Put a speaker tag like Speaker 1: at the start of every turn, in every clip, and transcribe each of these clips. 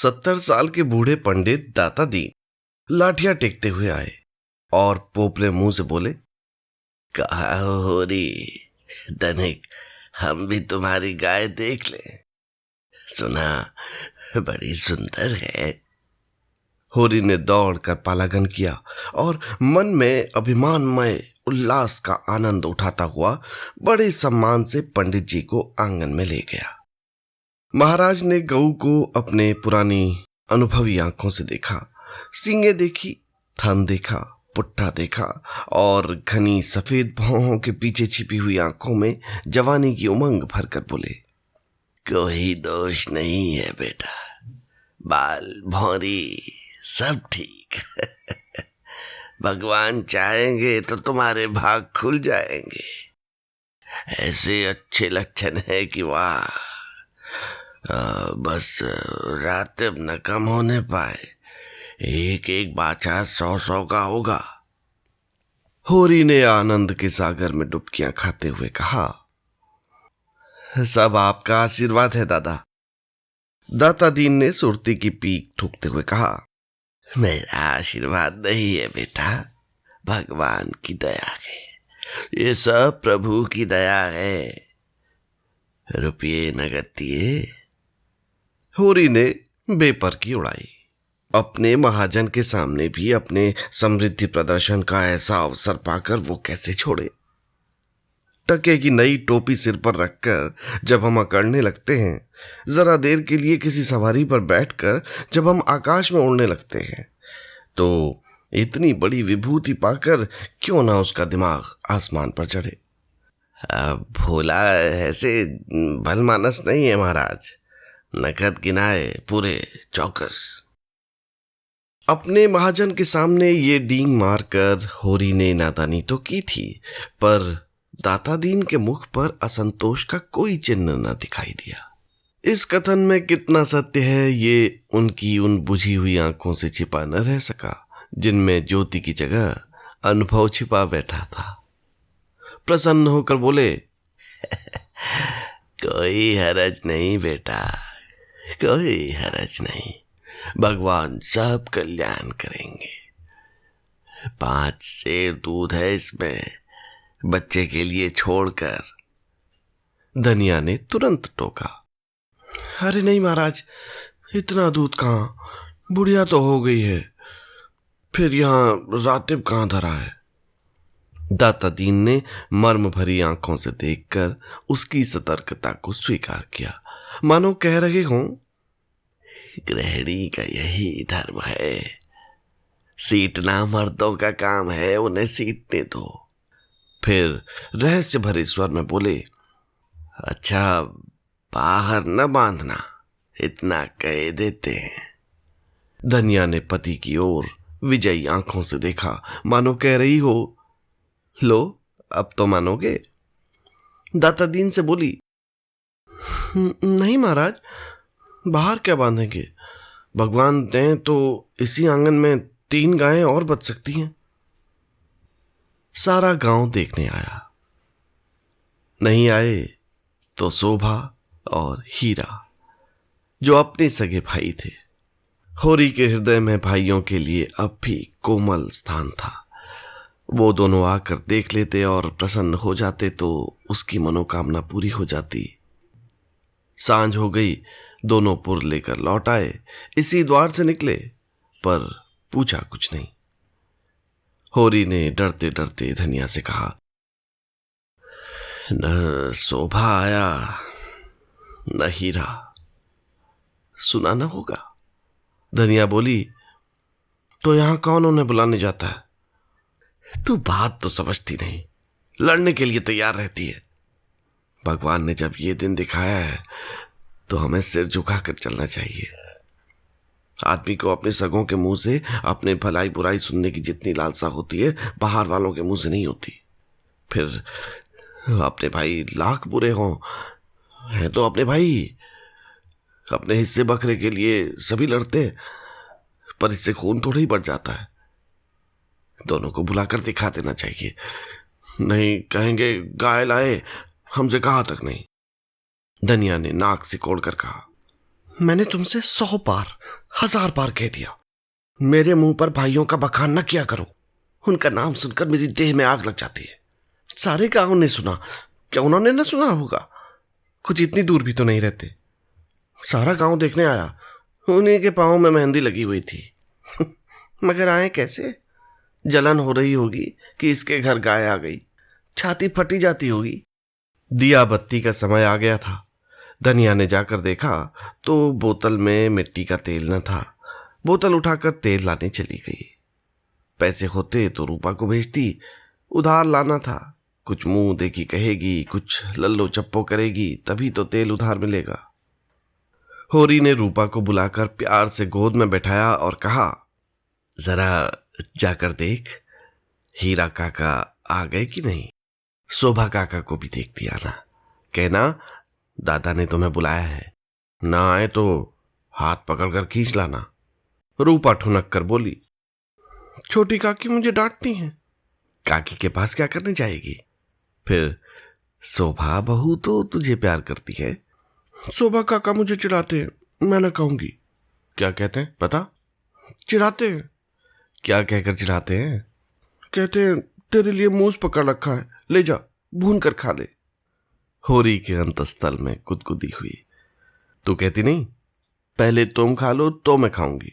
Speaker 1: 70 साल के बूढ़े पंडित दाता दीन लाठियां टेकते हुए आए और पोपले मुंह से बोले, कहा हो री धनिक, हम भी तुम्हारी गाय देख लें। सुना बड़ी सुंदर है। होरी ने दौड़कर पालागन किया और मन में अभिमानमय उल्लास का आनंद उठाता हुआ बड़े सम्मान से पंडित जी को आंगन में ले गया। महाराज ने गऊ को अपने पुरानी अनुभवी आंखों से देखा। सींगे देखी, थन देखा, पुट्ठा देखा और घनी सफेद भौहों के पीछे छिपी हुई आंखों में जवानी की उमंग भरकर बोले, कोई दोष नहीं है बेटा, बाल भौरी सब ठीक। भगवान चाहेंगे तो तुम्हारे भाग खुल जाएंगे। ऐसे अच्छे लक्षण है कि वाह, बस रात अब न कम होने पाए, एक एक बाछा 100-100 का होगा। होरी ने आनंद के सागर में डुबकियां खाते हुए कहा, सब आपका आशीर्वाद है दादा। दाता दीन ने सुरती की पीक थूकते हुए कहा, मेरा आशीर्वाद नहीं है बेटा, भगवान की दया है। ये सब प्रभु की दया है। रुपये नगद दिए। होरी ने बेपर की उड़ाई। अपने महाजन के सामने भी अपने समृद्धि प्रदर्शन का ऐसा अवसर पाकर वो कैसे छोड़े। टके की नई टोपी सिर पर रखकर जब हम अकड़ने लगते हैं, जरा देर के लिए किसी सवारी पर बैठकर जब हम आकाश में उड़ने लगते हैं, तो इतनी बड़ी विभूति पाकर क्यों ना उसका दिमाग आसमान पर चढ़े। भोला ऐसे भलमानस नहीं है महाराज, नकद गिनाए पूरे चौकस। अपने महाजन के सामने ये डींग मारकर होरी ने नादानी तो की थी, पर दाता दीन के मुख पर असंतोष का कोई चिन्ह न दिखाई दिया। इस कथन में कितना सत्य है ये उनकी उन बुझी हुई आंखों से छिपा न रह सका, जिनमें ज्योति की जगह अनुभव छिपा बैठा था। प्रसन्न होकर बोले, कोई हरज नहीं बेटा, कोई हरज नहीं, भगवान सब कल्याण करेंगे। 5 सेर दूध है इसमें, बच्चे के लिए छोड़कर। धनिया ने तुरंत टोका, अरे नहीं महाराज, इतना दूध कहाँ, बुढ़िया तो हो गई है, फिर यहाँ रातिब कहाँ धरा है। दाता दीन ने मर्म भरी आंखों से देखकर उसकी सतर्कता को स्वीकार किया, मानो कह रहे हों, गृहिणी का यही धर्म है, सीटना मर्दों का काम है, उन्हें सीटने दो। फिर रहस्य भरे स्वर में बोले, अच्छा बाहर न बांधना, इतना कह देते हैं। धनिया ने पति की ओर विजयी आंखों से देखा, मानो कह रही हो, लो अब तो मानोगे। दाता दीन से बोली, नहीं महाराज, बाहर क्या बांधेंगे, भगवान दें तो इसी आंगन में 3 गायें और बच सकती हैं। सारा गांव देखने आया, नहीं आए तो शोभा और हीरा, जो अपने सगे भाई थे। होरी के हृदय में भाइयों के लिए अब भी कोमल स्थान था। वो दोनों आकर देख लेते और प्रसन्न हो जाते तो उसकी मनोकामना पूरी हो जाती। सांझ हो गई, दोनों पुर लेकर लौट आए। इसी द्वार से निकले, पर पूछा कुछ नहीं। होरी ने डरते डरते धनिया से कहा, न शोभा आया न हीरा, सुना न होगा। धनिया बोली, तो यहां कौन उन्हें बुलाने जाता है। तू बात तो समझती नहीं, लड़ने के लिए तैयार रहती है। भगवान ने जब ये दिन दिखाया है तो हमें सिर झुकाकर चलना चाहिए। आदमी को अपने सगों के मुंह से अपने भलाई बुराई सुनने की जितनी लालसा होती है, बाहर वालों के मुंह से नहीं होती। फिर अपने भाई लाख बुरे हों, हैं तो अपने भाई, अपने हिस्से बकरे के लिए सभी लड़ते, पर इससे खून थोड़ा ही बढ़ जाता है। दोनों को बुलाकर दिखा देना चाहिए, नहीं कहेंगे गाय लाए, हमसे कहा तक नहीं। धनिया ने नाक सिकोड़ कर कहा, मैंने तुमसे 100 बार 1000 बार कह दिया, मेरे मुंह पर भाइयों का बखान न किया करो। उनका नाम सुनकर मेरी देह में आग लग जाती है। सारे गांव ने सुना, क्या उन्होंने न सुना होगा? कुछ इतनी दूर भी तो नहीं रहते। सारा गांव देखने आया, उन्हीं के पांव में मेहंदी लगी हुई थी। मगर आए कैसे? जलन हो रही होगी कि इसके घर गाय आ गई, छाती फटी जाती होगी। दिया बत्ती का समय आ गया था। धनिया ने जाकर देखा तो बोतल में मिट्टी का तेल न था। बोतल उठाकर तेल लाने चली गई। पैसे होते तो रूपा को भेजती, उधार लाना था। कुछ मुंह देखी कहेगी, कुछ लल्लो चप्पो करेगी, तभी तो तेल उधार मिलेगा। होरी ने रूपा को बुलाकर प्यार से गोद में बैठाया और कहा, जरा जाकर देख, हीरा काका आ गए कि नहीं? शोभा काका को भी देख दिया ना। कहना दादा ने तुम्हें बुलाया है, ना आए तो हाथ पकड़कर खींच लाना। रूपा ठुनक कर बोली, छोटी काकी मुझे डांटती हैं। काकी के पास क्या करने जाएगी? फिर शोभा बहू तो तुझे प्यार करती है। शोभा काका मुझे चिढ़ाते हैं, मैं न कहूंगी। क्या कहते हैं पता? चिढ़ाते हैं। क्या कहकर चिढ़ाते हैं? कहते हैं तेरे लिए मूस पकड़ रखा है, ले जा भून कर खा ले। होरी के अंतस्थल में गुदगुदी हुई। तू कहती नहीं, पहले तुम खा लो तो मैं खाऊंगी।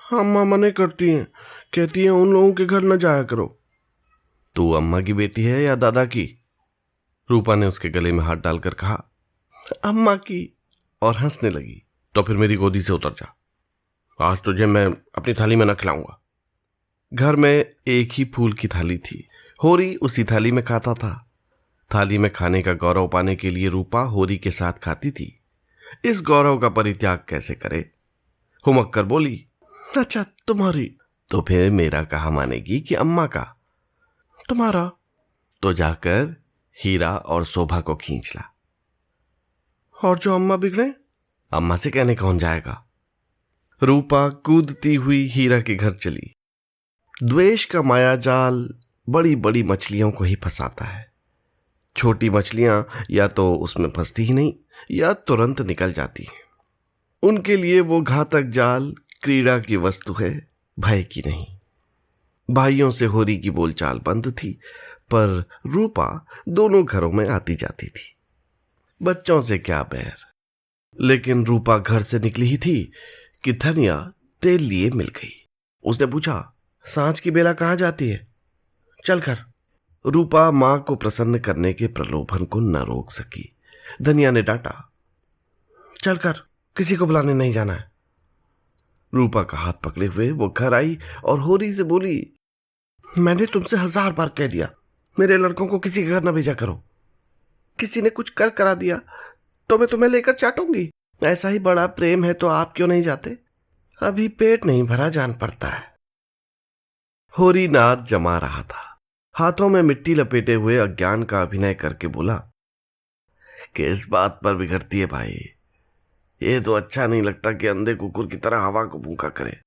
Speaker 1: अम्मा मने करती हैं, कहती हैं उन लोगों के घर न जाया करो। तू अम्मा की बेटी है या दादा की? रूपा ने उसके गले में हाथ डालकर कहा, अम्मा की, और हंसने लगी। तो फिर मेरी गोदी से उतर जा, आज तुझे मैं अपनी थाली में न खिलाऊंगा। घर में एक ही फूल की थाली थी, होरी उसी थाली में खाता था। थाली में खाने का गौरव पाने के लिए रूपा होरी के साथ खाती थी। इस गौरव का परित्याग कैसे करे? हुमक कर बोली, अच्छा तुम्हारी। तो फिर मेरा कहा मानेगी कि अम्मा का? तुम्हारा। तो जाकर हीरा और शोभा को खींच ला। और जो अम्मा बिगड़े? अम्मा से कहने कौन जाएगा? रूपा कूदती हुई हीरा के घर चली। द्वेष का माया जाल बड़ी बड़ी मछलियों को ही फंसाता है। छोटी मछलियां या तो उसमें फंसती ही नहीं या तुरंत निकल जाती हैं। उनके लिए वो घातक जाल क्रीड़ा की वस्तु है, भय की नहीं। भाइयों से होरी की बोलचाल बंद थी, पर रूपा दोनों घरों में आती जाती थी। बच्चों से क्या बैर। लेकिन रूपा घर से निकली ही थी कि धनिया तेल लिए मिल गई। उसने पूछा, सांझ की बेला कहाँ जाती है? चल कर। रूपा मां को प्रसन्न करने के प्रलोभन को न रोक सकी। धनिया ने डांटा, चल कर, किसी को बुलाने नहीं जाना है। रूपा का हाथ पकड़े हुए वो घर आई और होरी से बोली, मैंने तुमसे 1000 बार कह दिया, मेरे लड़कों को किसी के घर न भेजा करो। किसी ने कुछ कर करा दिया तो मैं तुम्हें लेकर चाटूंगी। ऐसा ही बड़ा प्रेम है तो आप क्यों नहीं जाते? अभी पेट नहीं भरा, जान पड़ता है। होरी नाद जमा रहा था। हाथों में मिट्टी लपेटे हुए अज्ञान का अभिनय करके बोला, किस बात पर बिगड़ती है भाई? ये तो अच्छा नहीं लगता कि अंधे कुकुर की तरह हवा को भूखा करे।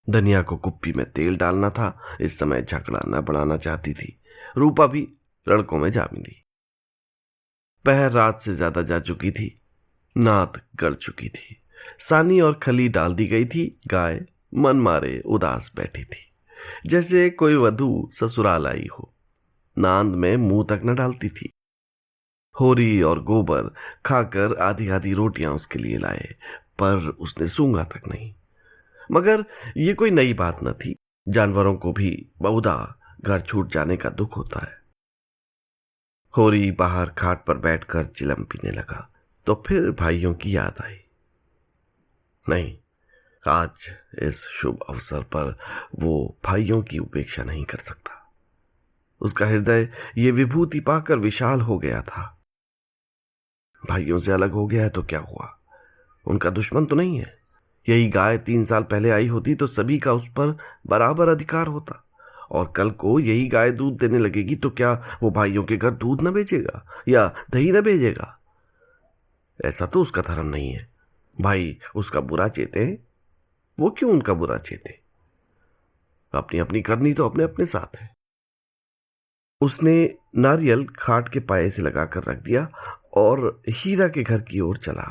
Speaker 1: धनिया को कुप्पी में तेल डालना था, इस समय झगड़ा न बढ़ाना चाहती थी। रूपा भी लड़कों में जा मिली। पहर रात से ज्यादा जा चुकी थी, नात गड़ चुकी थी, सानी और खली डाल दी गई थी। गाय मन मारे उदास बैठी थी, जैसे कोई वधू ससुराल आई हो। नांद में मुंह तक न डालती थी। होरी और गोबर खाकर आधी आधी रोटियां उसके लिए लाए, पर उसने सूंघा तक नहीं। मगर ये कोई नई बात न थी। जानवरों को भी बहुधा घर छूट जाने का दुख होता है। होरी बाहर खाट पर बैठकर चिलम पीने लगा तो फिर भाइयों की याद आई। नहीं, आज इस शुभ अवसर पर वो भाइयों की उपेक्षा नहीं कर सकता। उसका हृदय ये विभूति पाकर विशाल हो गया था। भाइयों से अलग हो गया है तो क्या हुआ? उनका दुश्मन तो नहीं है। यही गाय 3 साल पहले आई होती तो सभी का उस पर बराबर अधिकार होता, और कल को यही गाय दूध देने लगेगी तो क्या वो भाइयों के घर दूध न बेचेगा या दही न भेजेगा? ऐसा तो उसका धर्म नहीं है। भाई उसका बुरा चेते, वो क्यों उनका बुरा चेते? अपनी अपनी करनी तो अपने अपने साथ है। उसने नारियल खाट के पाए से लगाकर रख दिया और हीरा के घर की ओर चला।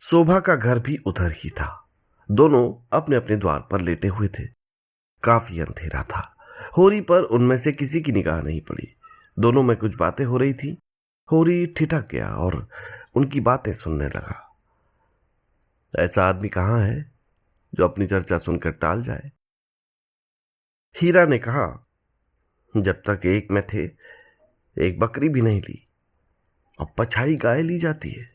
Speaker 1: शोभा का घर भी उधर ही था। दोनों अपने अपने द्वार पर लेटे हुए थे। काफी अंधेरा था। होरी पर उनमें से किसी की निगाह नहीं पड़ी। दोनों में कुछ बातें हो रही थी। होरी ठिठक गया और उनकी बातें सुनने लगा। ऐसा आदमी कहाँ है जो अपनी चर्चा सुनकर टाल जाए? हीरा ने कहा, जब तक एक में थे एक बकरी भी नहीं ली, अब पछाई गाय ली जाती है।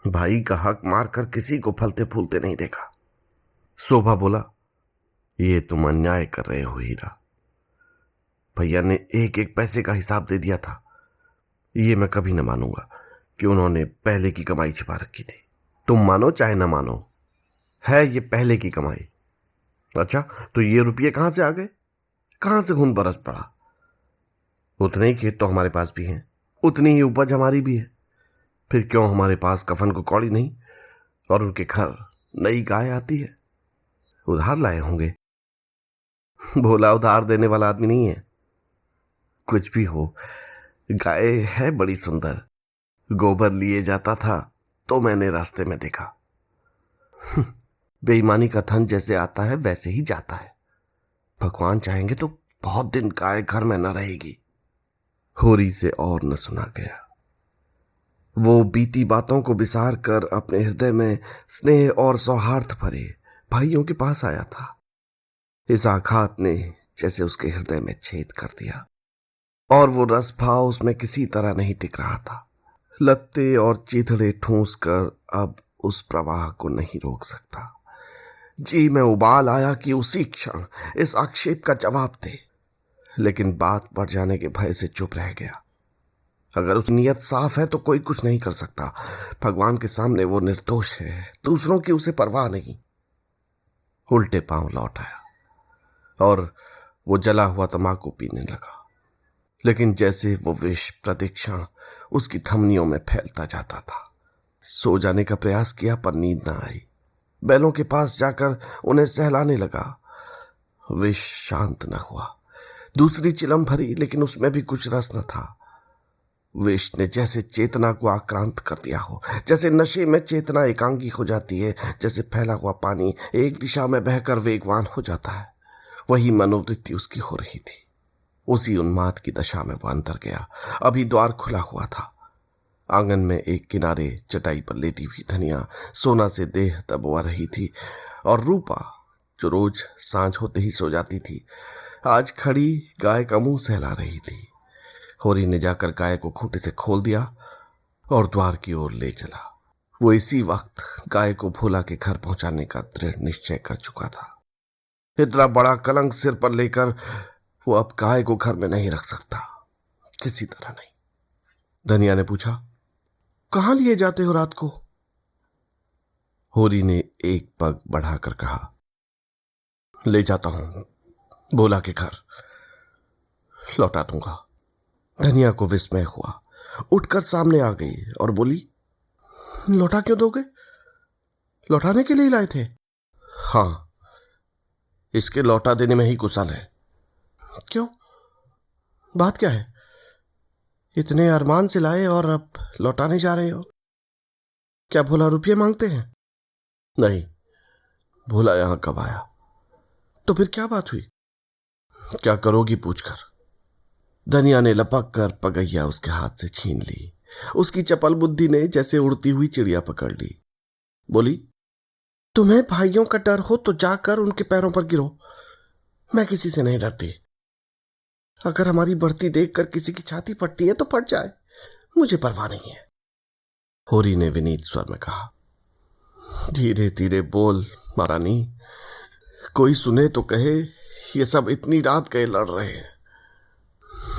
Speaker 1: भाई का हक मारकर किसी को फलते फूलते नहीं देखा। शोभा बोला, ये तुम अन्याय कर रहे हो हीरा। भैया ने एक एक पैसे का हिसाब दे दिया था। ये मैं कभी न मानूंगा कि उन्होंने पहले की कमाई छिपा रखी थी। तुम मानो चाहे न मानो, है ये पहले की कमाई। अच्छा, तो ये रुपये कहां से आ गए? कहां से खून बरस पड़ा? उतने ही खेत तो हमारे पास भी हैं, उतनी ही उपज हमारी भी है। फिर क्यों हमारे पास कफन को कौड़ी नहीं और उनके घर नई गाय आती है? उधार लाए होंगे। भोला उधार देने वाला आदमी नहीं है। कुछ भी हो, गाय है बड़ी सुंदर। गोबर लिए जाता था तो मैंने रास्ते में देखा। बेईमानी का धन जैसे आता है वैसे ही जाता है। भगवान चाहेंगे तो बहुत दिन गाय घर में न रहेगी। होरी से और न सुना गया। वो बीती बातों को बिसार कर अपने हृदय में स्नेह और सौहार्द भरे भाइयों के पास आया था। इस आघात ने जैसे उसके हृदय में छेद कर दिया और वो रस भाव उसमें किसी तरह नहीं टिक रहा था। लत्ते और चीथड़े ठूंस कर अब उस प्रवाह को नहीं रोक सकता। जी में उबाल आया कि उसी क्षण इस आक्षेप का जवाब दे, लेकिन बात बढ़ जाने के भय से चुप रह गया। अगर उस नियत साफ है तो कोई कुछ नहीं कर सकता। भगवान के सामने वो निर्दोष है, दूसरों की उसे परवाह नहीं। उल्टे पांव लौट आया और वो जला हुआ तंबाकू पीने लगा। लेकिन जैसे वो विष प्रतीक्षा उसकी धमनियों में फैलता जाता था। सो जाने का प्रयास किया पर नींद ना आई। बैलों के पास जाकर उन्हें सहलाने लगा। विष शांत न हुआ। दूसरी चिलम भरी, लेकिन उसमें भी कुछ रस न था। विष ने जैसे चेतना को आक्रांत कर दिया हो, जैसे नशे में चेतना एकांगी हो जाती है, जैसे फैला हुआ पानी एक दिशा में बहकर वेगवान हो जाता है, वही मनोवृत्ति उसकी हो रही थी। उसी उन्माद की दशा में वह अंदर गया। अभी द्वार खुला हुआ था। आंगन में एक किनारे चटाई पर लेटी हुई धनिया सोना से देह दबवा रही थी और रूपा, जो रोज सांझ होते ही सो जाती थी, आज खड़ी गाय का मुंह सहला रही थी। होरी ने जाकर गाय को खूंटे से खोल दिया और द्वार की ओर ले चला। वो इसी वक्त गाय को भोला के घर पहुंचाने का दृढ़ निश्चय कर चुका था। इतना बड़ा कलंक सिर पर लेकर वो अब गाय को घर में नहीं रख सकता, किसी तरह नहीं। धनिया ने पूछा, कहां लिए जाते हो रात को? होरी ने एक पग बढ़ाकर कहा, ले जाता हूं भोला के घर, लौटा दूंगा। धनिया को विस्मय हुआ। उठकर सामने आ गई और बोली, लौटा क्यों दोगे? लौटाने के लिए लाए थे? हाँ, इसके लौटा देने में ही कुशल है। क्यों, बात क्या है? इतने अरमान से लाए और अब लौटाने जा रहे हो? क्या भोला रुपये मांगते हैं? नहीं, भोला यहां कब आया? तो फिर क्या बात हुई? क्या करोगी पूछकर। धनिया ने लपक कर पगैया उसके हाथ से छीन ली। उसकी चपल बुद्धि ने जैसे उड़ती हुई चिड़िया पकड़ ली। बोली, तुम्हें भाइयों का डर हो तो जाकर उनके पैरों पर गिरो। मैं किसी से नहीं डरती। अगर हमारी बढ़ती देखकर किसी की छाती फटती है तो फट जाए, मुझे परवाह नहीं है। होरी ने विनीत स्वर में कहा, धीरे धीरे बोल महारानी, कोई सुने तो कहे ये सब इतनी रात गए लड़ रहे हैं।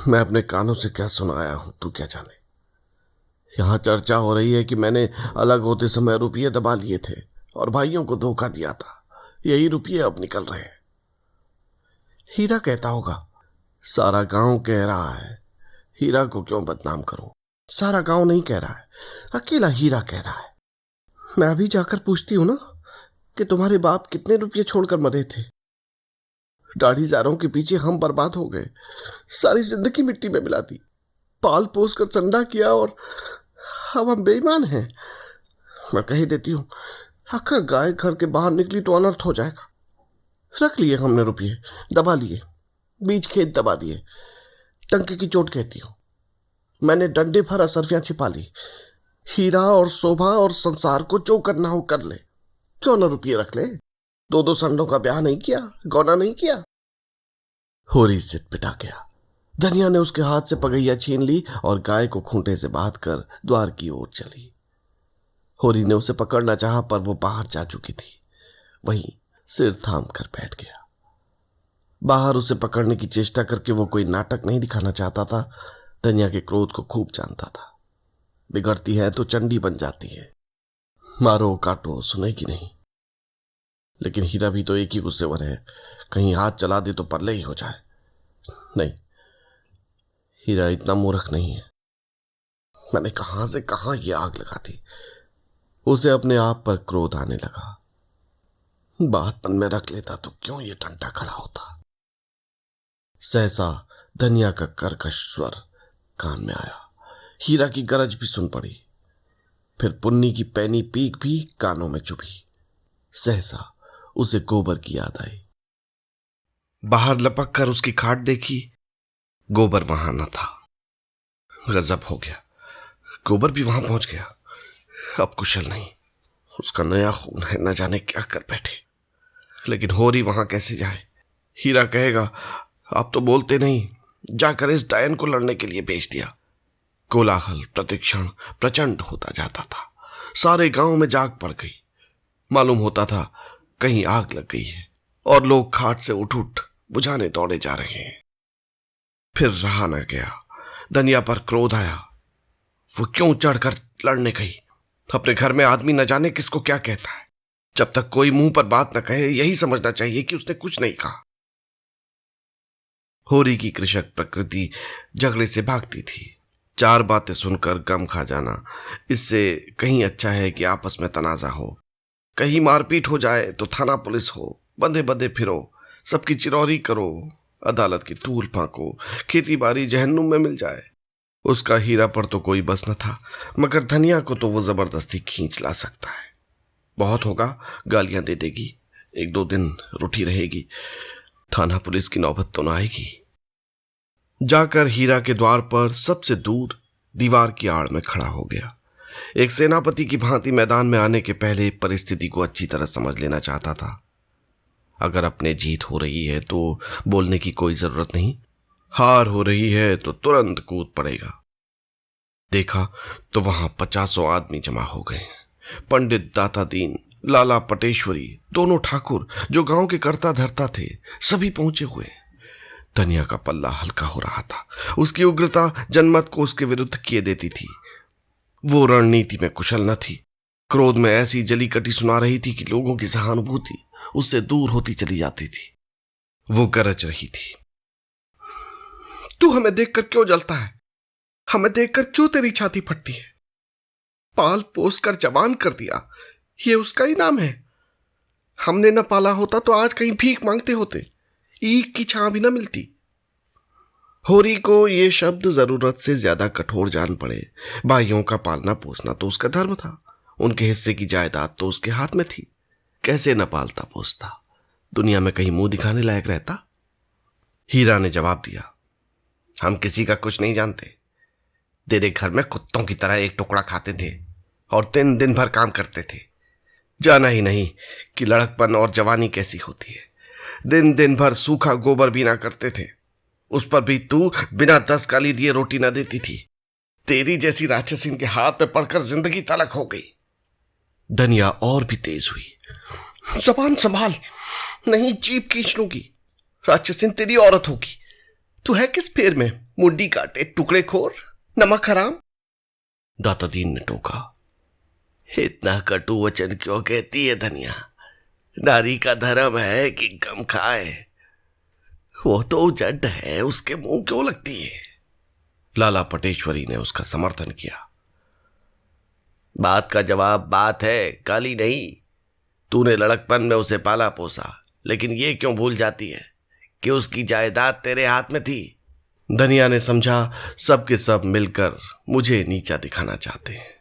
Speaker 1: मैं अपने कानों से क्या सुनाया हूं तू क्या जाने। यहां चर्चा हो रही है कि मैंने अलग होते समय रुपये दबा लिए थे और भाइयों को धोखा दिया था। यही रुपये अब निकल रहे हैं। हीरा कहता होगा। सारा गांव कह रहा है। हीरा को क्यों बदनाम करूं? सारा गांव नहीं कह रहा है, अकेला हीरा कह रहा है। मैं अभी जाकर पूछती हूं ना कि तुम्हारे बाप कितने रुपये छोड़कर मरे थे। दाढ़ीदारों के पीछे हम बर्बाद हो गए, सारी जिंदगी मिट्टी में मिला दी, पाल पोस कर संडा किया और अब हम बेईमान हैं। मैं कह ही देती हूँ, आखिर गाय घर के बाहर निकली तो अनर्थ हो जाएगा। रख लिए हमने रुपये, दबा लिए, बीच खेत दबा दिए। टंके की चोट कहती हूँ। मैंने डंडे भर असरफियां छिपा ली। हीरा और शोभा और संसार को जो करना हो कर ले, क्यों ना रुपये रख ले। दो दो संडों का ब्याह नहीं किया, गौना नहीं किया। होरी सिर पिटा गया। धनिया ने उसके हाथ से पगैया छीन ली और गाय को खूंटे से बांध कर द्वार की ओर चली। होरी ने उसे पकड़ना चाहा, पर वो बाहर जा चुकी थी। वहीं सिर थाम कर बैठ गया। बाहर उसे पकड़ने की चेष्टा करके वो कोई नाटक नहीं दिखाना चाहता था। धनिया के क्रोध को खूब जानता था। बिगड़ती है तो चंडी बन जाती है, मारो काटो सुनेगी नहीं। लेकिन हीरा भी तो एक ही गुस्सेवर है, कहीं हाथ चला दे तो परले ही हो जाए। नहीं, हीरा इतना मूर्ख नहीं है। मैंने कहां से कहां ये आग लगा दी। उसे अपने आप पर क्रोध आने लगा। बात मन में रख लेता तो क्यों ये टंटा खड़ा होता। सहसा धनिया का कर्कश स्वर कान में आया। हीरा की गरज भी सुन पड़ी। फिर पुन्नी की पैनी पीक भी कानों में चुभी। सहसा उसे गोबर की याद आई। बाहर लपक कर उसकी खाट देखी, गोबर वहां न था। गजब हो गया, गोबर भी वहां पहुंच गया। अब कुशल नहीं, उसका नया खून है, न जाने क्या कर बैठे। लेकिन होरी वहां कैसे जाए। हीरा कहेगा, आप तो बोलते नहीं, जाकर इस डायन को लड़ने के लिए भेज दिया। कोलाहल प्रतिक्षण प्रचंड होता जाता था। सारे गांव में जाग पड़ गई। मालूम होता था कहीं आग लग गई है और लोग खाट से उठ उठ बुझाने दौड़े जा रहे हैं। फिर रहा न गया, धनिया पर क्रोध आया। वो क्यों चढ़कर लड़ने गई। अपने घर में आदमी न जाने किसको क्या कहता है। जब तक कोई मुंह पर बात न कहे, यही समझना चाहिए कि उसने कुछ नहीं कहा। होरी की कृषक प्रकृति झगड़े से भागती थी। चार बातें सुनकर गम खा जाना, इससे कहीं अच्छा है कि आपस में तनाजा हो। कहीं मारपीट हो जाए तो थाना पुलिस हो, बंधे बंधे फिरो, सबकी चिरौरी करो, अदालत की तूल फांको, खेती बाड़ी जहन्नुम में मिल जाए। उसका हीरा पर तो कोई बस न था, मगर धनिया को तो वो जबरदस्ती खींच ला सकता है। बहुत होगा, गालियां दे देगी, एक दो दिन रूठी रहेगी, थाना पुलिस की नौबत तो न आएगी। जाकर हीरा के द्वार पर सबसे दूर दीवार की आड़ में खड़ा हो गया। एक सेनापति की भांति मैदान में आने के पहले परिस्थिति को अच्छी तरह समझ लेना चाहता था। अगर अपने जीत हो रही है तो बोलने की कोई जरूरत नहीं, हार हो रही है तो तुरंत कूद पड़ेगा। देखा तो वहां 50 आदमी जमा हो गए। पंडित दाता दीन, लाला पटेश्वरी, दोनों ठाकुर जो गांव के कर्ता धर्ता थे, सभी पहुंचे हुए। धनिया का पल्ला हल्का हो रहा था। उसकी उग्रता जनमत को उसके विरुद्ध किए देती थी। वो रणनीति में कुशल न थी। क्रोध में ऐसी जली कटी सुना रही थी कि लोगों की सहानुभूति उससे दूर होती चली जाती थी। वो गरज रही थी, तू हमें देखकर क्यों जलता है? हमें देखकर क्यों तेरी छाती फटती है? पाल पोस कर जवान कर दिया, ये उसका ही नाम है। हमने न पाला होता तो आज कहीं भीख मांगते होते, ईख की छां भी न मिलती। होरी को ये शब्द जरूरत से ज्यादा कठोर जान पड़े। भाइयों का पालना पोसना तो उसका धर्म था। उनके हिस्से की जायदाद तो उसके हाथ में थी। कैसे न पालता पोसता, दुनिया में कहीं मुंह दिखाने लायक रहता? हीरा ने जवाब दिया, हम किसी का कुछ नहीं जानते। तेरे घर में कुत्तों की तरह एक टुकड़ा खाते थे और दिन दिन भर काम करते थे। जाना ही नहीं कि लड़कपन और जवानी कैसी होती है। दिन दिन भर सूखा गोबर बीना करते थे, उस पर भी तू बिना 10 गाली दिए रोटी ना देती थी। तेरी जैसी राक्षसीन के हाथ में पड़कर जिंदगी तलक हो गई। धनिया और भी तेज हुई। जबान संभाल, नहीं जीभ खींच लूंगी। राक्षसीन तेरी औरत होगी। तू है किस फेर में? मुंडी काटे टुकड़े खोर, नमक हराम। दाता दीन ने टोका, इतना कटु वचन क्यों कहती है धनिया? नारी का धर्म है कि गम खाए। वो तो जड है, उसके मुंह क्यों लगती है? लाला पटेश्वरी ने उसका समर्थन किया। बात का जवाब बात है, गाली नहीं। तूने लड़कपन में उसे पाला पोसा, लेकिन ये क्यों भूल जाती है कि उसकी जायदाद तेरे हाथ में थी? धनिया ने समझा, सब के सब मिलकर मुझे नीचा दिखाना चाहते हैं।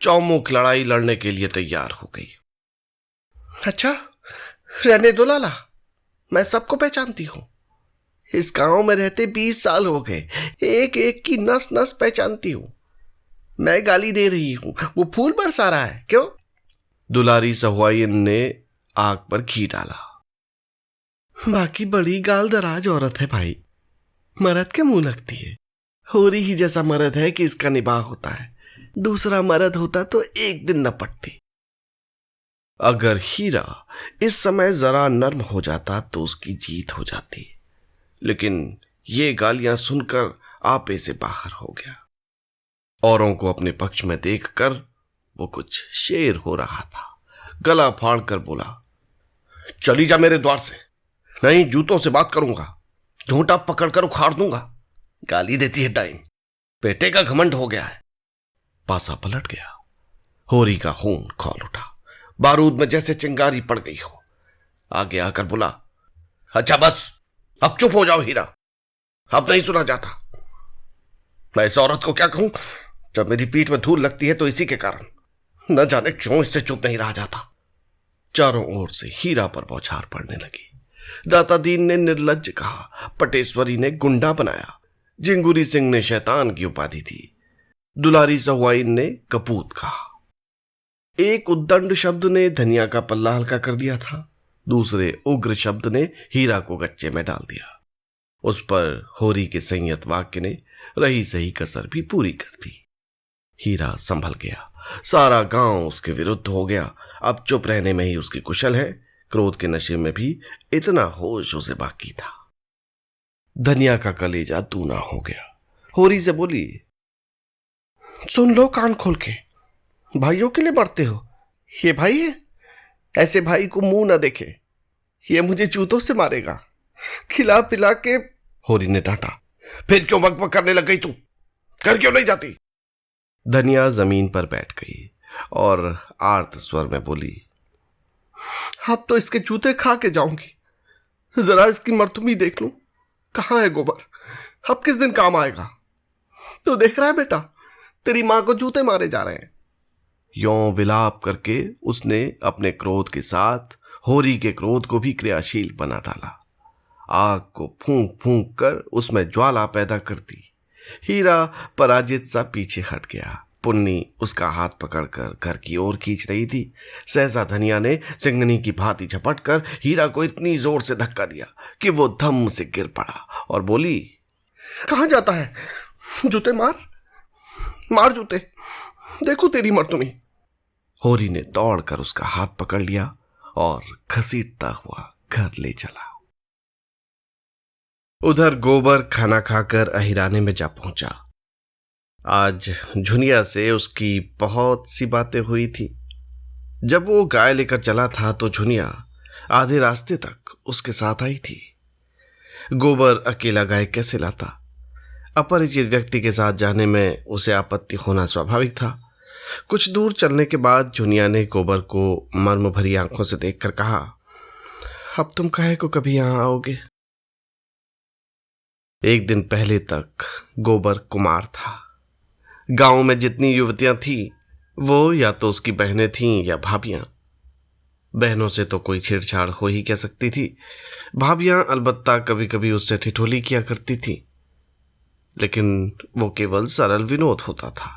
Speaker 1: चौमुख लड़ाई लड़ने के लिए तैयार हो गई। अच्छा, रहने दो लाला, मैं सबको पहचानती हूं। इस गांव में रहते 20 साल हो गए, एक एक की नस नस पहचानती हूं। मैं गाली दे रही हूं, वो फूल बरसा रहा है, क्यों? दुलारी सहुआइन ने आग पर घी डाला। बाकी बड़ी गाल दराज औरत है भाई, मर्द के मुंह लगती है। होरी ही जैसा मर्द है कि इसका निबाह होता है, दूसरा मर्द होता तो एक दिन न पटती। अगर हीरा इस समय जरा नर्म हो जाता तो उसकी जीत हो जाती, लेकिन ये गालियां सुनकर आपे से बाहर हो गया। औरों को अपने पक्ष में देखकर वो कुछ शेर हो रहा था। गला फाड़कर बोला, चली जा मेरे द्वार से, नहीं जूतों से बात करूंगा, झूठा पकड़कर उखाड़ दूंगा। गाली देती है डाइन, बेटे का घमंड हो गया है। पासा पलट गया। होरी का खून खौल उठा, बारूद में जैसे चिंगारी पड़ गई हो। आगे आकर बोला, अच्छा बस, अब चुप हो जाओ हीरा, अब नहीं सुना जाता। मैं इस औरत को क्या कहूं? जब मेरी पीठ में धूल लगती है तो इसी के कारण, न जाने क्यों इससे चुप नहीं रहा जाता। चारों ओर से हीरा पर बौछार पड़ने लगी। दाता दीन ने निर्लज्ज कहा, पटेश्वरी ने गुंडा बनाया, जिंगुरी सिंह ने शैतान की उपाधि दी, दुलारी सहुआइन ने कपूत कहा। एक उद्दंड शब्द ने धनिया का पल्ला हल्का कर दिया था, दूसरे उग्र शब्द ने हीरा को गच्चे में डाल दिया। उस पर होरी के संयत वाक्य ने रही सही कसर भी पूरी कर दी। हीरा संभल गया, सारा गांव उसके विरुद्ध हो गया। अब चुप रहने में ही उसकी कुशल है, क्रोध के नशे में भी इतना होश उसे बाकी था। धनिया का कलेजा दूना हो गया। होरी से बोली, सुन लो कान खोल के, भाइयों के लिए मरते हो? ये भाई है? ऐसे भाई को मुंह न देखे, ये मुझे जूतों से मारेगा, खिला पिला के। होरी ने डांटा, फिर क्यों बकबक करने लग गई तू? घर क्यों नहीं जाती? धनिया जमीन पर बैठ गई और आर्त स्वर में बोली, अब तो इसके जूते खा के जाऊंगी। जरा इसकी मरतुमी देख लूं, कहां है गोबर? अब किस दिन काम आएगा? तो देख रहा है बेटा, तेरी मां को जूते मारे जा रहे हैं। यों विलाप करके उसने अपने क्रोध के साथ होरी के क्रोध को भी क्रियाशील बना डाला। आग को फूंक फूंक कर उसमें ज्वाला पैदा कर दी। हीरा पराजित सा पीछे हट गया। पुन्नी उसका हाथ पकड़कर घर की ओर खींच रही थी। सहसा धनिया ने सिंगनी की भांति झपटकर हीरा को इतनी जोर से धक्का दिया कि वो धम्म से गिर पड़ा और बोली, कहां जाता है? जूते मार, मार जूते, देखो तेरी मरतुमी। होरी ने दौड़कर उसका हाथ पकड़ लिया और घसीटता हुआ घर ले चला। उधर गोबर खाना खाकर अहिराने में जा पहुंचा। आज झुनिया से उसकी बहुत सी बातें हुई थी। जब वो गाय लेकर चला था तो झुनिया आधे रास्ते तक उसके साथ आई थी। गोबर अकेला गाय कैसे लाता? अपरिचित व्यक्ति के साथ जाने में उसे आपत्ति होना स्वाभाविक था। कुछ दूर चलने के बाद झुनिया ने गोबर को मर्म भरी आंखों से देखकर कहा, अब तुम काहे को कभी यहां आओगे? एक दिन पहले तक गोबर कुमार था। गांव में जितनी युवतियां थीं वो या तो उसकी बहनें थीं या भाभियां। बहनों से तो कोई छेड़छाड़ हो ही क्या सकती थी। भाभियां अलबत्ता कभी कभी उससे ठिठोली किया करती थी, लेकिन वो केवल सरल विनोद होता था।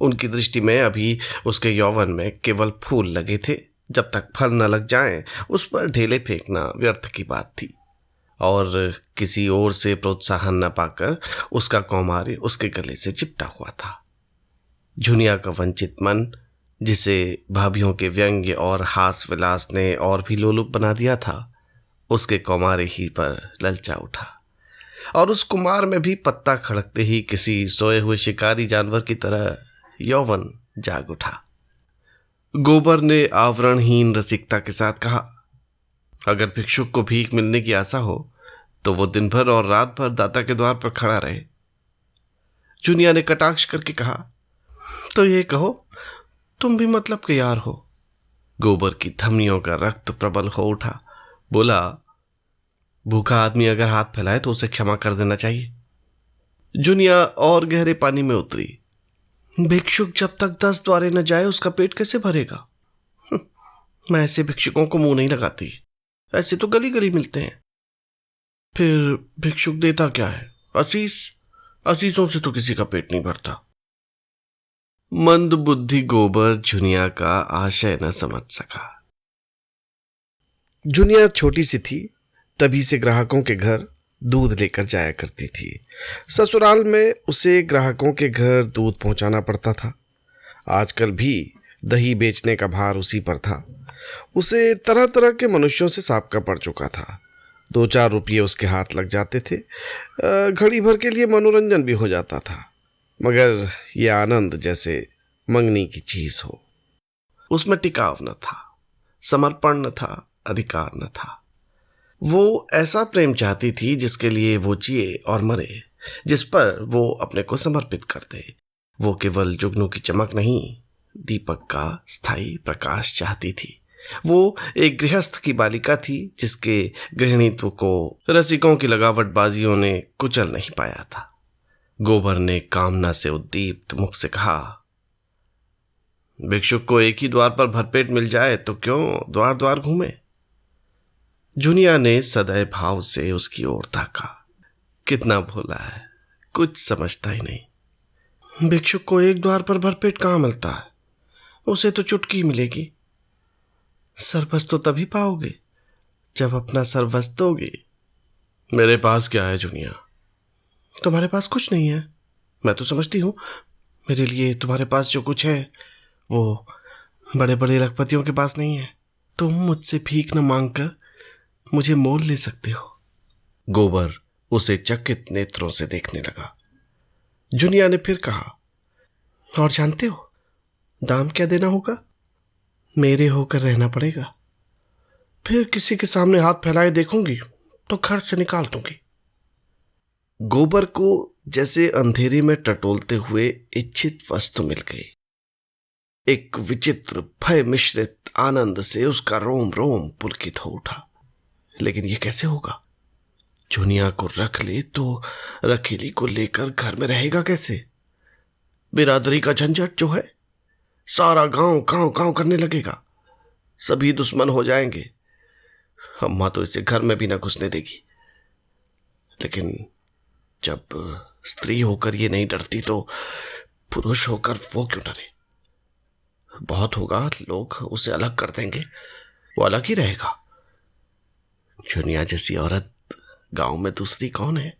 Speaker 1: उनकी दृष्टि में अभी उसके यौवन में केवल फूल लगे थे। जब तक फल न लग जाएं, उस पर ढेले फेंकना व्यर्थ की बात थी। और किसी ओर से प्रोत्साहन न पाकर उसका कौमार्य उसके गले से चिपटा हुआ था। झुनिया का वंचित मन, जिसे भाभियों के व्यंग्य और हास विलास ने और भी लोलुप बना दिया था, उसके कौमार्य ही पर ललचा उठा। और उस कुमार में भी पत्ता खड़कते ही किसी सोए हुए शिकारी जानवर की तरह यौवन जाग उठा। गोबर ने आवरणहीन रसिकता के साथ कहा, अगर भिक्षुक को भीख मिलने की आशा हो तो वो दिन भर और रात भर दाता के द्वार पर खड़ा रहे। झुनिया ने कटाक्ष करके कहा, तो ये कहो तुम भी मतलब के यार हो। गोबर की धमनियों का रक्त प्रबल हो उठा। बोला, भूखा आदमी अगर हाथ फैलाए तो उसे क्षमा कर देना चाहिए। झुनिया और गहरे पानी में उतरी। भिक्षुक जब तक 10 द्वारे न जाए उसका पेट कैसे भरेगा? मैं ऐसे भिक्षुकों को मुंह नहीं लगाती, ऐसे तो गली गली मिलते हैं। फिर भिक्षुक देता क्या है? असीस। असीसों से तो किसी का पेट नहीं भरता। मंद बुद्धि गोबर झुनिया का आशय न समझ सका। झुनिया छोटी सी थी, तभी से ग्राहकों के घर दूध लेकर जाया करती थी। ससुराल में उसे ग्राहकों के घर दूध पहुंचाना पड़ता था। आजकल भी दही बेचने का भार उसी पर था। उसे तरह तरह के मनुष्यों से साबका पड़ चुका था। 2-4 रुपये उसके हाथ लग जाते थे। घड़ी भर के लिए मनोरंजन भी हो जाता था, मगर यह आनंद जैसे मंगनी की चीज हो। उसमें टिकाव न था, समर्पण न था, अधिकार न था। वो ऐसा प्रेम चाहती थी जिसके लिए वो जिए और मरे, जिस पर वो अपने को समर्पित कर दे। वो केवल जुगनू की चमक नहीं, दीपक का स्थायी प्रकाश चाहती थी। वो एक गृहस्थ की बालिका थी जिसके गृहिणीत्व को रसिकों की लगावटबाजियों ने कुचल नहीं पाया था। गोबर ने कामना से उद्दीप्त मुख से कहा, भिक्षुक को एक ही द्वार पर भरपेट मिल जाए तो क्यों द्वार द्वार घूमे? झुनिया ने सदैव भाव से उसकी ओर ताका। कितना भोला है, कुछ समझता ही नहीं। भिक्षुक को एक द्वार पर भरपेट कहाँ मिलता है? उसे तो चुटकी मिलेगी। सर्वस्व तो तभी पाओगे जब अपना सर्वस्व दोगे। मेरे पास क्या है झुनिया? तुम्हारे पास कुछ नहीं है, मैं तो समझती हूँ। मेरे लिए तुम्हारे पास जो कुछ है वो बड़े बड़े लखपतियों के पास नहीं है। तुम मुझसे भीख न मांगकर मुझे मोल ले सकते हो। गोबर उसे चकित नेत्रों से देखने लगा। झुनिया ने फिर कहा, और जानते हो दाम क्या देना होगा? मेरे होकर रहना पड़ेगा। फिर किसी के सामने हाथ फैलाए देखूंगी तो घर से निकाल दूंगी। गोबर को जैसे अंधेरे में टटोलते हुए इच्छित वस्तु मिल गई। एक विचित्र भय मिश्रित आनंद से उसका रोम रोम पुलकित हो उठा। लेकिन यह कैसे होगा? झुनिया को रख ले तो रखेली को लेकर घर में रहेगा कैसे? बिरादरी का झंझट जो है, सारा गांव गांव गांव करने लगेगा। सभी दुश्मन हो जाएंगे। अम्मा तो इसे घर में भी ना घुसने देगी। लेकिन जब स्त्री होकर ये नहीं डरती तो पुरुष होकर वो क्यों डरे? बहुत होगा, लोग उसे अलग कर देंगे, वो अलग ही रहेगा। झुनिया जैसी औरत गांव में दूसरी कौन है?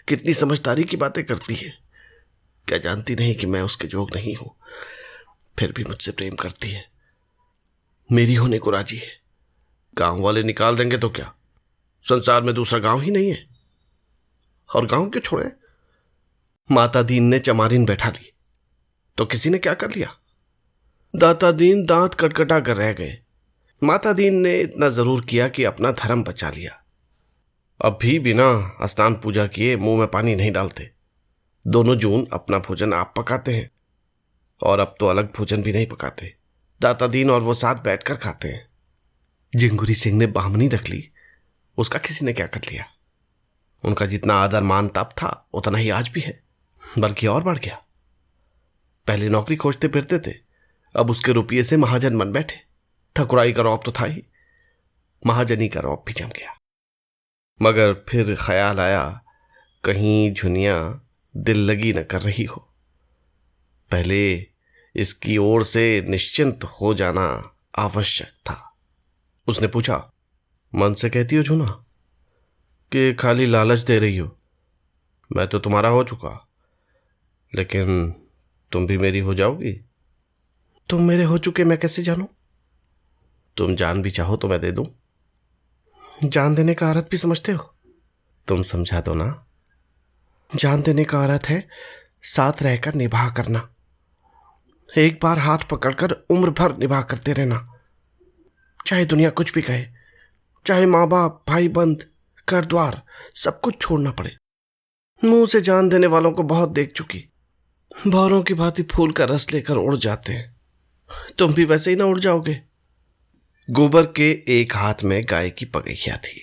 Speaker 1: कितनी समझदारी की बातें करती है। क्या जानती नहीं कि मैं उसके जोग नहीं हूं? फिर भी मुझसे प्रेम करती है, मेरी होने को राजी है। गांव वाले निकाल देंगे तो क्या? संसार में दूसरा गांव ही नहीं है। और गांव क्यों छोड़े? माता दीन ने चमारिन बैठा ली तो किसी ने क्या कर लिया? दाता दीन दांत कटकटा कर रह गए। माता दीन ने इतना जरूर किया कि अपना धर्म बचा लिया। अब भी बिना स्नान पूजा किए मुंह में पानी नहीं डालते। दोनों जून अपना भोजन आप पकाते हैं, और अब तो अलग भोजन भी नहीं पकाते। दाता दीन और वो साथ बैठकर खाते हैं। जिंगुरी सिंह ने बामनी रख ली, उसका किसी ने क्या कर लिया? उनका जितना आदर मान तब था उतना ही आज भी है, बल्कि और बढ़ गया। पहले नौकरी खोजते फिरते थे, अब उसके रुपये से महाजन बन बैठे। ठकुराई का रौब तो था ही, महाजनी का रौब भी जम गया। मगर फिर ख्याल आया, कहीं झुनिया दिल लगी न कर रही हो। पहले इसकी ओर से निश्चिंत हो जाना आवश्यक था। उसने पूछा, मन से कहती हो झुना कि खाली लालच दे रही हो? मैं तो तुम्हारा हो चुका, लेकिन तुम भी मेरी हो जाओगी? तुम मेरे हो चुके मैं कैसे जानूं? तुम जान भी चाहो तो मैं दे दूं। जान देने का अर्थ भी समझते हो? तुम समझा दो ना। जान देने का अर्थ है साथ रहकर निभा करना। एक बार हाथ पकड़कर उम्र भर निभा करते रहना, चाहे दुनिया कुछ भी कहे, चाहे माँ बाप, भाई बंद, घर द्वार सब कुछ छोड़ना पड़े। मुंह से जान देने वालों को बहुत देख चुकी। भौरों की भांति फूल का रस लेकर उड़ जाते हैं। तुम भी वैसे ही ना उड़ जाओगे? गोबर के एक हाथ में गाय की पगैया थी,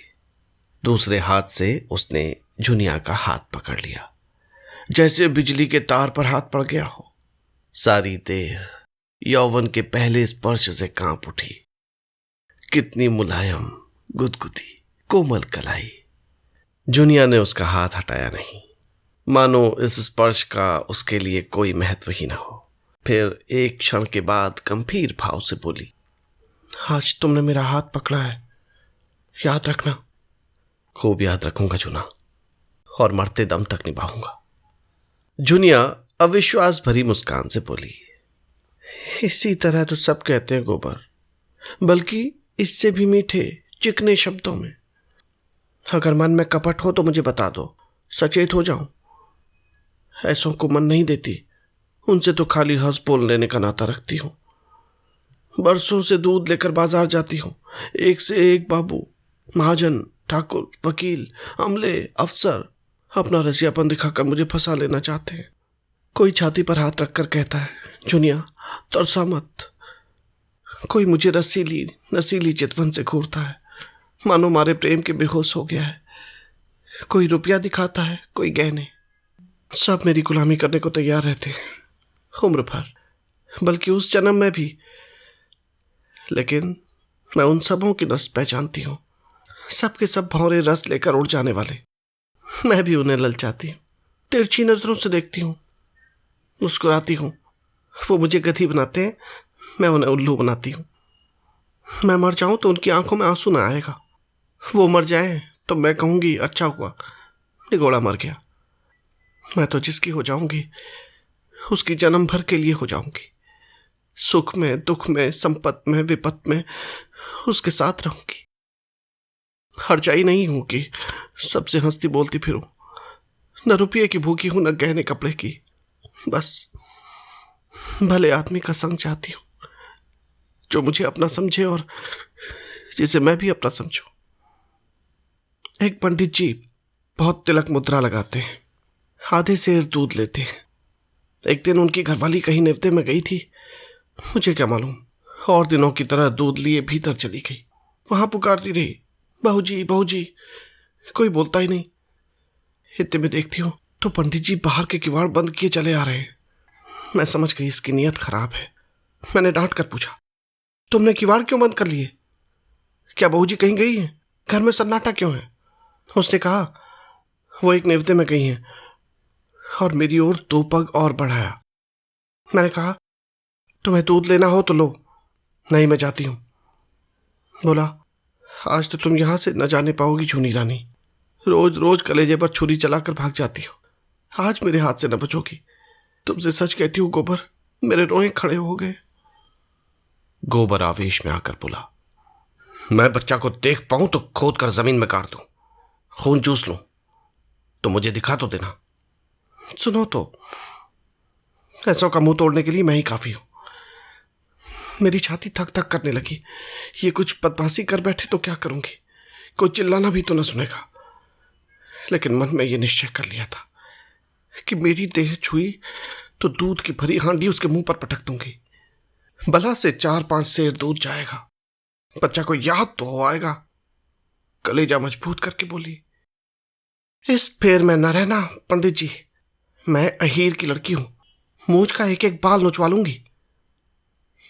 Speaker 1: दूसरे हाथ से उसने झुनिया का हाथ पकड़ लिया, जैसे बिजली के तार पर हाथ पड़ गया हो। सारी देह यौवन के पहले स्पर्श से कांप उठी। कितनी मुलायम, गुदगुदी, कोमल कलाई। जुनिया ने उसका हाथ हटाया नहीं, मानो इस स्पर्श का उसके लिए कोई महत्व ही न हो। फिर एक क्षण के बाद गंभीर भाव से बोली, आज तुमने मेरा हाथ पकड़ा है, याद रखना। खूब याद रखूंगा जुना, और मरते दम तक निभाऊंगा। जुनिया अविश्वास भरी मुस्कान से बोली, इसी तरह तो सब कहते हैं गोबर, बल्कि इससे भी मीठे चिकने शब्दों में। अगर मन में कपट हो तो मुझे बता दो, सचेत हो जाऊं। ऐसों को मन नहीं देती, उनसे तो खाली हंस बोल लेने का नाता रखती हूं। बरसों से दूध लेकर बाजार जाती हूं, एक से एक बाबू, महाजन, ठाकुर, वकील, अमले, अफसर अपना रसियापन दिखाकर मुझे फंसा लेना चाहते हैं। कोई छाती पर हाथ रखकर कहता है, जुनिया तरसा मत। कोई मुझे रसीली नसीली चितवन से घूरता है, मानो मारे प्रेम के बेहोश हो गया है। कोई रुपया दिखाता है, कोई गहने, सब मेरी गुलामी करने को तैयार रहते हैं, उम्र भर, बल्कि उस जन्म में भी। लेकिन मैं उन सबों की नस पहचानती हूँ, सबके सब भौरे रस लेकर उड़ जाने वाले। मैं भी उन्हें ललचाती हूँ, तिरछी नजरों से देखती हूँ, मुस्कुराती हूँ। वो मुझे गधी बनाते हैं, मैं उन्हें उल्लू बनाती हूँ। मैं मर जाऊं तो उनकी आंखों में आंसू ना आएगा, वो मर जाएं तो मैं कहूंगी अच्छा हुआ, निगोड़ा मर गया। मैं तो जिसकी हो जाऊंगी उसकी जन्म भर के लिए हो जाऊंगी। सुख में, दुख में, संपत में, विपत में उसके साथ रहूंगी। हरजाई नहीं हूं कि सबसे हंसती बोलती फिरूं, न रुपये की भूखी हूं, न गहने कपड़े की। बस भले आदमी का संग चाहती हूं, जो मुझे अपना समझे और जिसे मैं भी अपना समझूं। एक पंडित जी बहुत तिलक मुद्रा लगाते हैं, आधे सेर दूध लेते हैं। एक दिन उनकी घरवाली कहीं नेवते में गई थी, मुझे क्या मालूम, और दिनों की तरह दूध लिए भीतर चली गई। वहां पुकारती रही, बहू जी, बहू जी। कोई बोलता ही नहीं। इतने में देखती हूं तो पंडित जी बाहर के किवाड़ बंद किए चले आ रहे हैं। मैं समझ गई इसकी नीयत खराब है। मैंने डांट कर पूछा, तुमने किवाड़ क्यों बंद कर लिए? क्या बहू जी कहीं गई है? घर में सन्नाटा क्यों है? उसने कहा, वो एक नेवते में गई हैं, और मेरी ओर 2 पग और बढ़ाया। मैंने कहा, तुम्हें दूध लेना हो तो लो, नहीं मैं जाती हूं। बोला, आज तो तुम यहां से न जाने पाओगी जूनी रानी, रोज रोज कलेजे पर छुरी चलाकर भाग जाती हो, आज मेरे हाथ से न बचोगी। तुमसे सच कहती हूं गोबर, मेरे रोए खड़े हो गए। गोबर आवेश में आकर बोला, मैं बच्चा को देख पाऊं तो खोद कर जमीन में गाड़ दूं, खून चूस लूं, तो मुझे दिखा तो देना। सुनो तो, ऐसों का मुंह तोड़ने के लिए मैं ही काफी हूं। मेरी छाती थक थक करने लगी। ये कुछ बदमाशी कर बैठे तो क्या करूंगी, कोई चिल्लाना भी तो न सुनेगा। लेकिन मन में ये निश्चय कर लिया था कि मेरी देह छुई तो दूध की भरी हांडी उसके मुंह पर पटक दूंगी। भला से 4-5 सेर दूध जाएगा, बच्चा को याद तो हो आएगा। कलेजा मजबूत करके बोली, इस फेर में न रहना पंडित जी, मैं अहीर की लड़की हूं, मूंछ का एक एक बाल नोचवा लूंगी।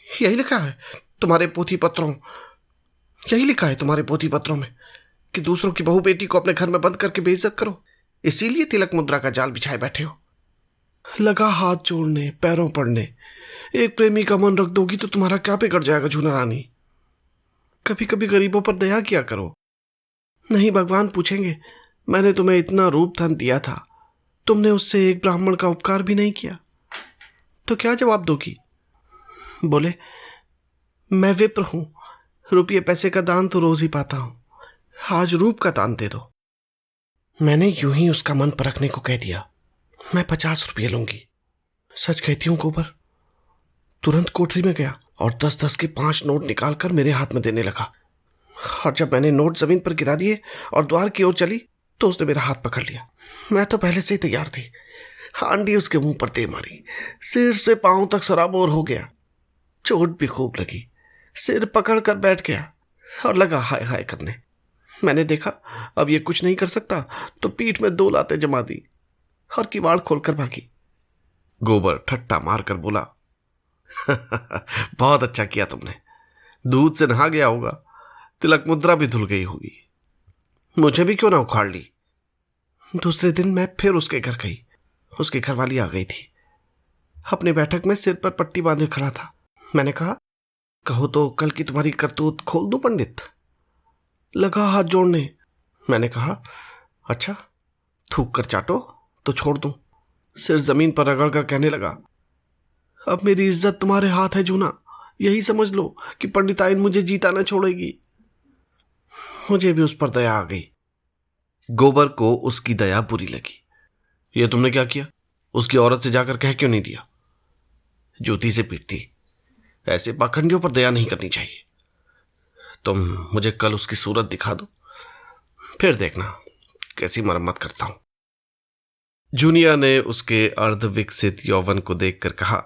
Speaker 1: यही लिखा है तुम्हारे पोथी पत्रों, यही लिखा है तुम्हारे पोथी पत्रों में कि दूसरों की बहू बेटी को अपने घर में बंद करके बेइज्जत करो, इसीलिए तिलक मुद्रा का जाल बिछाए बैठे हो। लगा हाथ जोड़ने, पैरों पड़ने, एक प्रेमी का मन रख दोगी तो तुम्हारा क्या बिगड़ जाएगा जूना रानी। कभी कभी गरीबों पर दया किया करो। नहीं, भगवान पूछेंगे, मैंने तुम्हें इतना रूप धन दिया था, तुमने उससे एक ब्राह्मण का उपकार भी नहीं किया, तो क्या जवाब दोगी? बोले, मैं विप्र हूं, रुपये पैसे का दान तो रोज ही पाता हूं, आज रूप का दान दे दो। मैंने यूं ही उसका मन परखने को कह दिया, मैं 50 रुपये लूंगी। सच कहती हूं गोबर, तुरंत कोठरी में गया और 10-10 के 5 नोट निकालकर मेरे हाथ में देने लगा। और जब मैंने नोट जमीन पर गिरा दिए और द्वार की ओर चली तो उसने मेरा हाथ पकड़ लिया। मैं तो पहले से ही तैयार थी, हांडी उसके मुंह पर दे मारी, सिर से पांव तक सराबोर हो गया। चोट भी खूब लगी, सिर पकड़ कर बैठ गया और लगा हाय हाय करने। मैंने देखा अब ये कुछ नहीं कर सकता तो पीठ में 2 लातें जमा दी और किवाड़ खोलकर भागी। गोबर ठट्टा मारकर बोला, बहुत अच्छा किया तुमने। दूध से नहा गया होगा, तिलक मुद्रा भी धुल गई होगी। मुझे भी क्यों ना उखाड़ ली। दूसरे दिन मैं फिर उसके घर गई। उसकी घरवाली आ गई थी। अपने बैठक में सिर पर पट्टी बांधे खड़ा था। मैंने कहा, कहो तो कल की तुम्हारी करतूत खोल दूं पंडित। लगा हाथ जोड़ने। मैंने कहा, अच्छा थूक कर चाटो तो छोड़ दूं। सिर जमीन पर रगड़ कर कहने लगा, अब मेरी इज्जत तुम्हारे हाथ है जूना। यही समझ लो कि पंडिताइन मुझे जीता न छोड़ेगी। मुझे भी उस पर दया आ गई। गोबर को उसकी दया बुरी लगी। ये तुमने क्या किया? उसकी औरत से जाकर कह क्यों नहीं दिया? जूती से पीटती। ऐसे पाखंडियों पर दया नहीं करनी चाहिए। तुम मुझे कल उसकी सूरत दिखा दो, फिर देखना कैसी मरम्मत करता हूं। जूनिया ने उसके अर्धविकसित यौवन को देखकर कहा,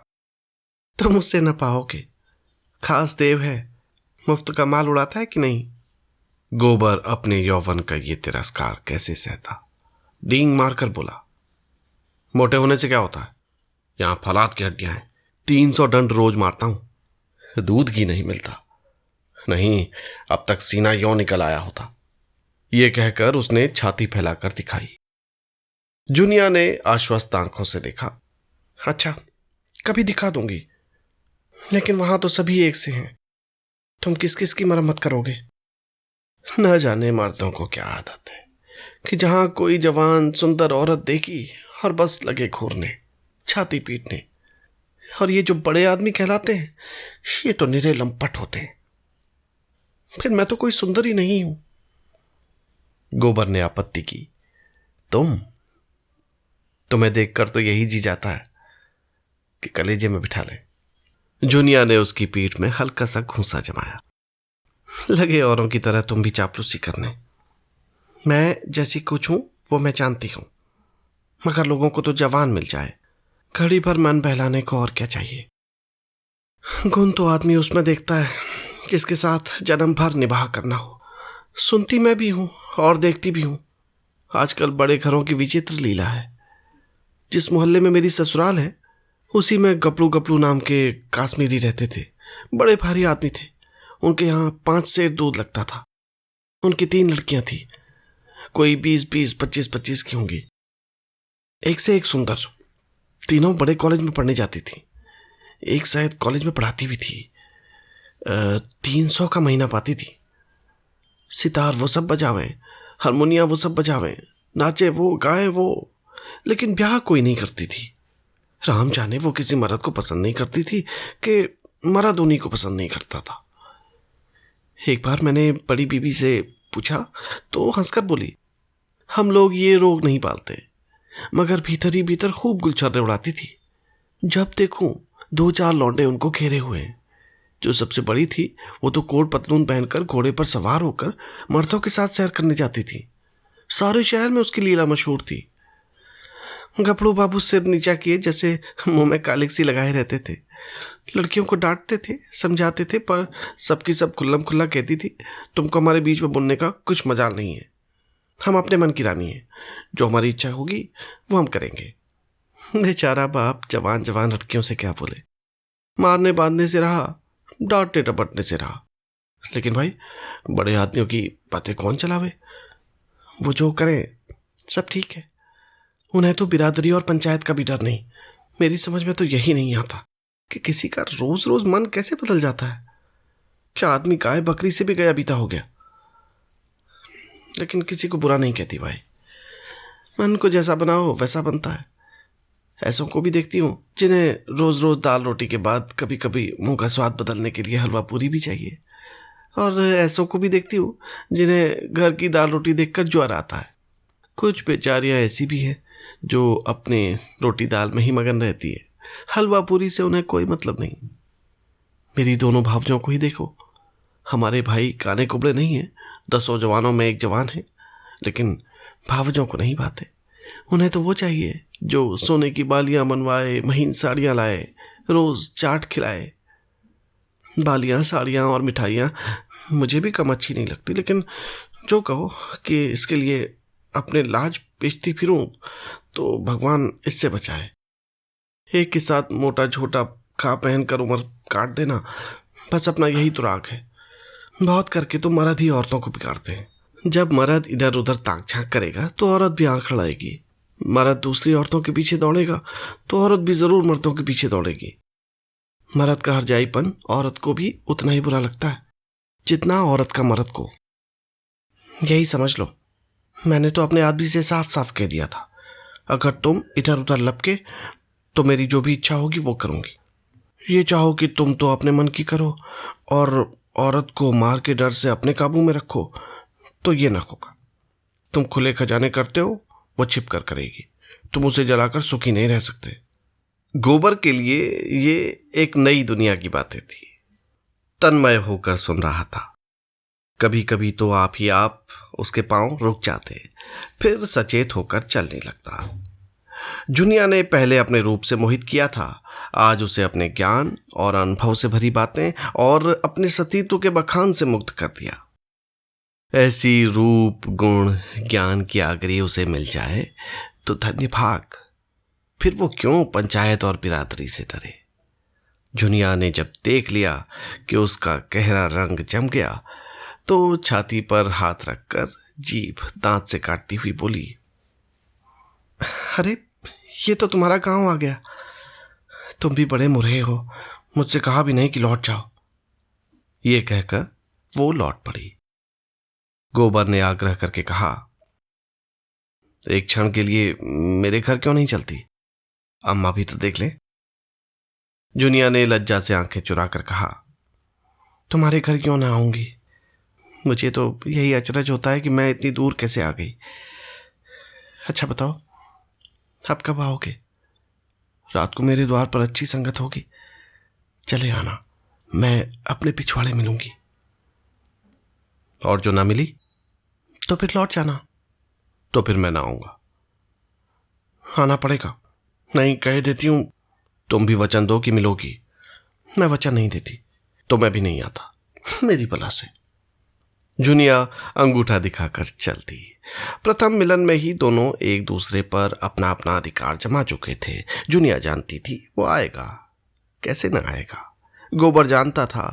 Speaker 1: तुम उससे न पाओगे। खास देव है, मुफ्त का माल उड़ाता है कि नहीं। गोबर अपने यौवन का ये तिरस्कार कैसे सहता, डींग मारकर बोला, मोटे होने से क्या होता है? यहां फलाद की हड्डियां हैं। 300 डंड रोज मारता हूं, दूध घी नहीं मिलता। नहीं, अब तक सीना यों निकल आया होता। ये कहकर उसने छाती फैलाकर दिखाई। जूनिया ने आश्वस्त आंखों से देखा। अच्छा, कभी दिखा दूंगी, लेकिन वहां तो सभी एक से हैं। तुम किस किस की मरम्मत करोगे? न जाने मर्दों को क्या आदत है कि जहां कोई जवान सुंदर औरत देखी और बस लगे घूरने, छाती पीटने। और ये जो बड़े आदमी कहलाते हैं, ये तो निरे लंपट होते हैं। फिर मैं तो कोई सुंदर ही नहीं हूं। गोबर ने आपत्ति की, तुम्हें देखकर तो यही जी जाता है कि कलेजे में बिठा ले। जूनिया ने उसकी पीठ में हल्का सा घूंसा जमाया। लगे औरों की तरह तुम भी चापलूसी करने। मैं जैसी कुछ हूं वो मैं जानती हूं, मगर लोगों को तो जवान मिल जाए, घड़ी भर मन बहलाने को और क्या चाहिए। गुण तो आदमी उसमें देखता है जिसके साथ जन्म भर निभाह करना हो। सुनती मैं भी हूं और देखती भी हूं। आजकल बड़े घरों की विचित्र लीला है। जिस मोहल्ले में मेरी ससुराल है, उसी में गपलू गपलू नाम के काश्मीरी रहते थे। बड़े भारी आदमी थे। उनके यहाँ 5 सेर दूध लगता था। उनकी 3 लड़कियां थी, कोई 20-20, 25-25 की होंगी। एक से एक सुंदर। तीनों बड़े कॉलेज में पढ़ने जाती थी। एक शायद कॉलेज में पढ़ाती भी थी। 300 का महीना पाती थी। सितार वो सब बजावें, हारमोनिया वो सब बजावें, नाचे वो, गाए वो, लेकिन ब्याह कोई नहीं करती थी। राम जाने वो किसी मर्द को पसंद नहीं करती थी कि मर्द उन्हीं को पसंद नहीं करता था। एक बार मैंने बड़ी बीबी से पूछा तो हंसकर बोली, हम लोग ये रोग नहीं पालते, मगर भीतर ही भीतर खूब गुलछर्रे उड़ाती थी। जब देखूं 2-4 लौंडे उनको घेरे हुए हैं। जो सबसे बड़ी थी वो तो कोट पतलून पहनकर घोड़े पर सवार होकर मर्दों के साथ सैर करने जाती थी। सारे शहर में उसकी लीला मशहूर थी। गपड़ू बाबू सिर नीचा किए जैसे मुंह में कालिक सी लगाए रहते थे। लड़कियों को डांटते थे, समझाते थे, पर सबकी सब खुल्लम खुल्ला कहती थी, तुमको हमारे बीच में बोलने का कुछ मजाल नहीं है। हम अपने मन की रानी हैं, जो हमारी इच्छा होगी वो हम करेंगे। बेचारा बाप जवान जवान लड़कियों से क्या बोले। मारने बांधने से रहा, डांटने डपटने से रहा। लेकिन भाई, बड़े आदमियों की बातें कौन चलावे? वो जो करें सब ठीक है। उन्हें तो बिरादरी और पंचायत का भी डर नहीं। मेरी समझ में तो यही नहीं आता कि किसी का रोज रोज मन कैसे बदल जाता है। क्या आदमी गाय बकरी से भी गया बीता हो गया? लेकिन किसी को बुरा नहीं कहती भाई। मन को जैसा बनाओ वैसा बनता है। ऐसों को भी देखती हूँ जिन्हें रोज रोज दाल रोटी के बाद कभी कभी मुंह का स्वाद बदलने के लिए हलवा पूरी भी चाहिए। और ऐसों को भी देखती हूँ जिन्हें घर की दाल रोटी देखकर ज्वर आता है। कुछ बेचारियां ऐसी भी हैं जो अपने रोटी दाल में ही मगन रहती है। हलवा पूरी से उन्हें कोई मतलब नहीं। मेरी दोनों भावजों को ही देखो। हमारे भाई काने कुबड़े नहीं हैं, 10 जवानों में एक जवान है, लेकिन भावजों को नहीं भाते। उन्हें तो वो चाहिए जो सोने की बालियां मनवाए, महीन साड़ियां लाए, रोज चाट खिलाए। बालियां, साड़ियां और मिठाइयां मुझे भी कम अच्छी नहीं लगती, लेकिन जो कहो कि इसके लिए अपने लाज बेचती फिरूं तो भगवान इससे बचाए। एक के साथ मोटा झोटा खा पहन कर उम्र काट देना, बस अपना यही तो राग है। बहुत करके तो मर्द ही औरतों को बिगाड़ते हैं। जब मर्द इधर उधर ताक झांक करेगा तो औरत भी आंख लड़ाएगी। मर्द दूसरी औरतों के पीछे दौड़ेगा तो औरत भी जरूर मर्दों के पीछे दौड़ेगी। मर्द का हरजाईपन औरत को भी उतना ही बुरा लगता है जितना औरत का मर्द को। यही समझ लो, मैंने तो अपने आदमी से साफ साफ कह दिया था, अगर तुम इधर उधर लपके तो मेरी जो भी इच्छा होगी वो करूंगी। ये चाहो कि तुम तो अपने मन की करो और औरत को मार के डर से अपने काबू में रखो, तो ये ना होगा। तुम खुले खजाने करते हो, वो छिप कर करेगी। तुम उसे जलाकर सुखी नहीं रह सकते। गोबर के लिए ये एक नई दुनिया की बातें थी। तन्मय होकर सुन रहा था। कभी कभी तो आप ही आप उसके पांव रुक जाते, फिर सचेत होकर चलने लगता। जुनिया ने पहले अपने रूप से मोहित किया था, आज उसे अपने ज्ञान और अनुभव से भरी बातें और अपने सतीत्व के बखान से मुक्त कर दिया। ऐसी रूप गुण ज्ञान की आगरी उसे मिल जाए तो धन्य भाग। फिर वो क्यों पंचायत और बिरादरी से डरे। जुनिया ने जब देख लिया कि उसका गहरा रंग जम गया तो छाती पर हाथ रखकर जीभ दांत से काटती हुई बोली, अरे ये तो तुम्हारा गांव आ गया। तुम भी बड़े मुरहे हो, मुझसे कहा भी नहीं कि लौट जाओ। ये कहकर वो लौट पड़ी। गोबर ने आग्रह करके कहा, एक क्षण के लिए मेरे घर क्यों नहीं चलती, अम्मा भी तो देख ले। जुनिया ने लज्जा से आंखें चुरा कर कहा, तुम्हारे घर क्यों ना आऊंगी, मुझे तो यही अचरज होता है कि मैं इतनी दूर कैसे आ गई। अच्छा बताओ, आप कब आओगे? रात को मेरे द्वार पर अच्छी संगत होगी, चले आना, मैं अपने पिछवाड़े मिलूंगी। और जो ना मिली तो फिर लौट जाना। तो फिर मैं ना आऊंगा। आना पड़ेगा, नहीं कह देती हूं, तुम भी वचन दो कि मिलोगी। मैं वचन नहीं देती तो मैं भी नहीं आता, मेरी बला से। जुनिया अंगूठा दिखाकर चलती। प्रथम मिलन में ही दोनों एक दूसरे पर अपना अपना अधिकार जमा चुके थे। जुनिया जानती थी वो आएगा, कैसे न आएगा। गोबर जानता था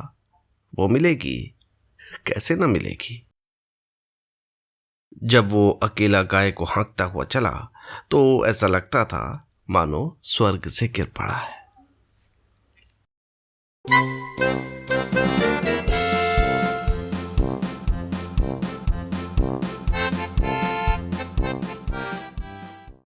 Speaker 1: वो मिलेगी, कैसे न मिलेगी। जब वो अकेला गाय को हाँकता हुआ चला तो ऐसा लगता था मानो स्वर्ग से गिर पड़ा है।